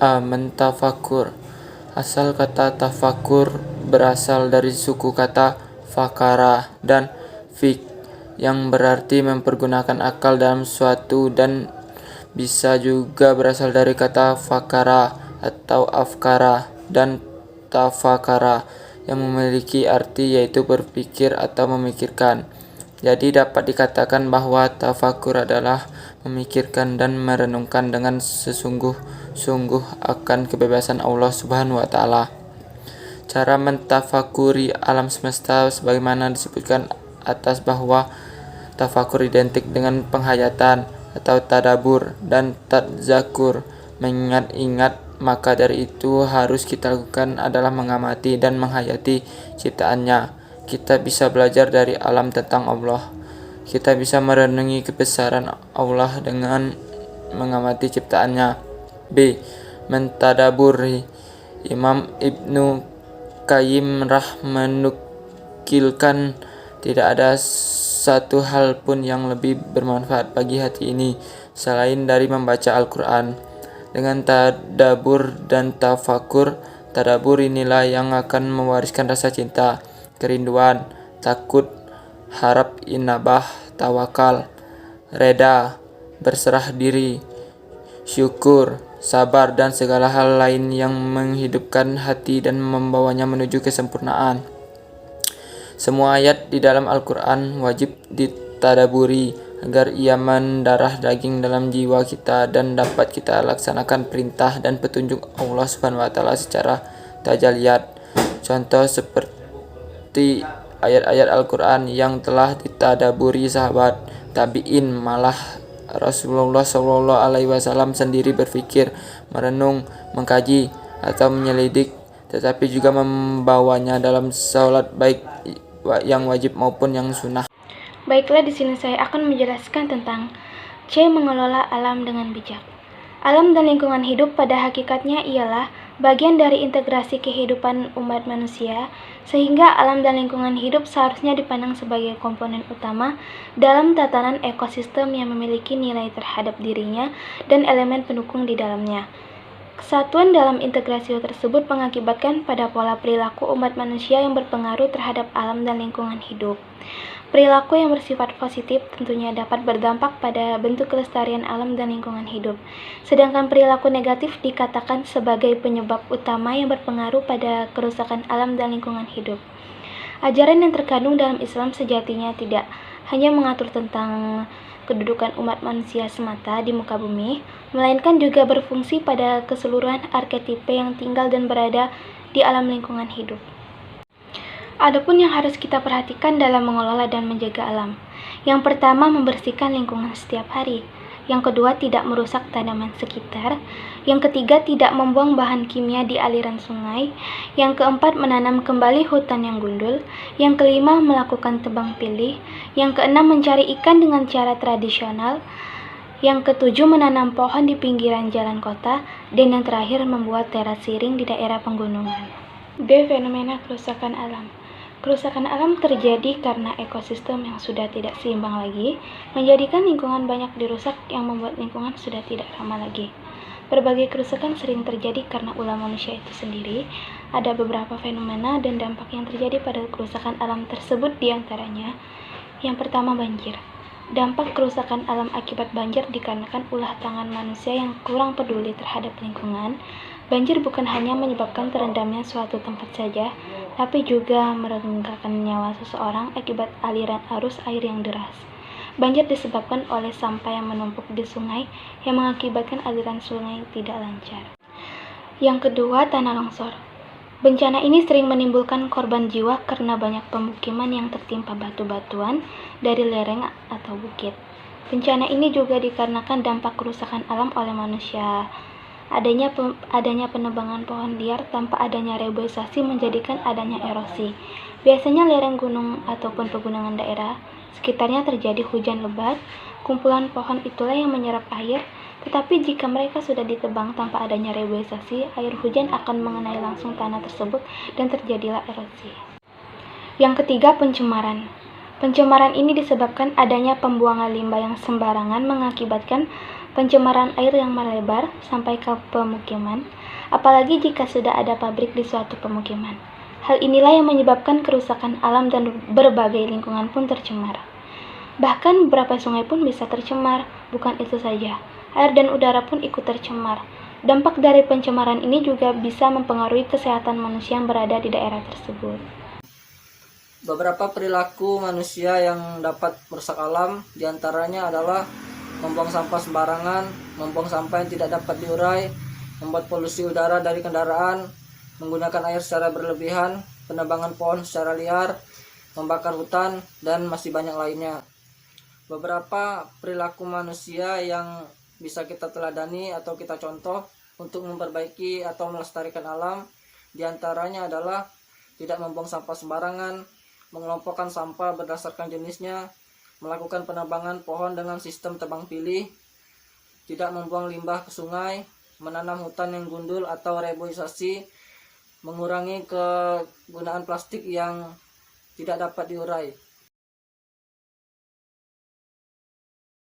Mentafakur. Asal kata tafakur berasal dari suku kata fakara dan fik yang berarti mempergunakan akal dalam suatu, dan bisa juga berasal dari kata fakara atau afkara dan tafakara yang memiliki arti yaitu berpikir atau memikirkan. Jadi dapat dikatakan bahwa tafakur adalah memikirkan dan merenungkan dengan sesungguh-sungguh akan kebebasan Allah Subhanahu wa taala. Cara mentafakuri alam semesta sebagaimana disebutkan atas bahwa tafakur identik dengan penghayatan atau tadabur dan tadzakur, mengingat-ingat. Maka dari itu harus kita lakukan adalah mengamati dan menghayati ciptaannya. Kita bisa belajar dari alam tentang Allah. Kita bisa merenungi kebesaran Allah dengan mengamati ciptaannya. B. Mentadaburi. Imam Ibnu Qayyim menukilkan tidak ada satu hal pun yang lebih bermanfaat bagi hati ini selain dari membaca Al-Quran. Dengan tadabur dan tafakur, tadabur inilah yang akan mewariskan rasa cinta, kerinduan, takut, harap, inabah, tawakal, reda, berserah diri, syukur, sabar, dan segala hal lain yang menghidupkan hati dan membawanya menuju kesempurnaan. Semua ayat di dalam Al-Quran wajib ditadaburi agar ia mendarah daging dalam jiwa kita dan dapat kita laksanakan perintah dan petunjuk Allah Subhanahu wa taala secara tajaliyat. Contoh seperti ayat-ayat Al-Quran yang telah ditadaburi sahabat tabi'in, malah Rasulullah SAW sendiri berpikir, merenung, mengkaji, atau menyelidik, tetapi juga membawanya dalam salat baik yang wajib maupun yang sunnah. Baiklah, di sini saya akan menjelaskan tentang C. Mengelola alam dengan bijak. Alam dan lingkungan hidup pada hakikatnya ialah bagian dari integrasi kehidupan umat manusia, sehingga alam dan lingkungan hidup seharusnya dipandang sebagai komponen utama dalam tatanan ekosistem yang memiliki nilai terhadap dirinya dan elemen pendukung di dalamnya. Kesatuan dalam integrasi tersebut mengakibatkan pada pola perilaku umat manusia yang berpengaruh terhadap alam dan lingkungan hidup. Perilaku yang bersifat positif tentunya dapat berdampak pada bentuk kelestarian alam dan lingkungan hidup, sedangkan perilaku negatif dikatakan sebagai penyebab utama yang berpengaruh pada kerusakan alam dan lingkungan hidup. Ajaran yang terkandung dalam Islam sejatinya tidak hanya mengatur tentang kedudukan umat manusia semata di muka bumi, melainkan juga berfungsi pada keseluruhan arketipe yang tinggal dan berada di alam lingkungan hidup. Adapun yang harus kita perhatikan dalam mengelola dan menjaga alam. Yang pertama, membersihkan lingkungan setiap hari. Yang kedua, tidak merusak tanaman sekitar. Yang ketiga, tidak membuang bahan kimia di aliran sungai. Yang keempat, menanam kembali hutan yang gundul. Yang kelima, melakukan tebang pilih. Yang keenam, mencari ikan dengan cara tradisional. Yang ketujuh, menanam pohon di pinggiran jalan kota. Dan yang terakhir, membuat teras siring di daerah pegunungan. B. Fenomena kerusakan alam. Kerusakan alam terjadi karena ekosistem yang sudah tidak seimbang lagi, menjadikan lingkungan banyak dirusak yang membuat lingkungan sudah tidak ramah lagi. Berbagai kerusakan sering terjadi karena ulah manusia itu sendiri. Ada beberapa fenomena dan dampak yang terjadi pada kerusakan alam tersebut, diantaranya. Yang pertama, banjir. Dampak kerusakan alam akibat banjir dikarenakan ulah tangan manusia yang kurang peduli terhadap lingkungan. Banjir bukan hanya menyebabkan terendamnya suatu tempat saja, tapi juga merenggakan nyawa seseorang akibat aliran arus air yang deras. Banjir disebabkan oleh sampah yang menumpuk di sungai yang mengakibatkan aliran sungai tidak lancar. Yang kedua, tanah longsor. Bencana ini sering menimbulkan korban jiwa karena banyak pemukiman yang tertimpa batu-batuan dari lereng atau bukit. Bencana ini juga dikarenakan dampak kerusakan alam oleh manusia. Adanya penebangan pohon liar tanpa adanya reboisasi menjadikan adanya erosi. Biasanya lereng gunung ataupun pegunungan daerah sekitarnya terjadi hujan lebat. Kumpulan pohon itulah yang menyerap air, tetapi jika mereka sudah ditebang tanpa adanya reboisasi, air hujan akan mengenai langsung tanah tersebut dan terjadilah erosi. Yang ketiga, pencemaran. Pencemaran ini disebabkan adanya pembuangan limbah yang sembarangan mengakibatkan pencemaran air yang melebar sampai ke pemukiman, apalagi jika sudah ada pabrik di suatu pemukiman. Hal inilah yang menyebabkan kerusakan alam dan berbagai lingkungan pun tercemar. Bahkan beberapa sungai pun bisa tercemar. Bukan itu saja, air dan udara pun ikut tercemar. Dampak dari pencemaran ini juga bisa mempengaruhi kesehatan manusia yang berada di daerah tersebut. Beberapa perilaku manusia yang dapat merusak alam diantaranya adalah membuang sampah sembarangan, membuang sampah yang tidak dapat diurai, membuat polusi udara dari kendaraan, menggunakan air secara berlebihan, penebangan pohon secara liar, membakar hutan, dan masih banyak lainnya. Beberapa perilaku manusia yang bisa kita teladani atau kita contoh untuk memperbaiki atau melestarikan alam diantaranya adalah tidak membuang sampah sembarangan, mengelompokkan sampah berdasarkan jenisnya, melakukan penebangan pohon dengan sistem tebang pilih, tidak membuang limbah ke sungai, menanam hutan yang gundul atau reboisasi, mengurangi kegunaan plastik yang tidak dapat diurai.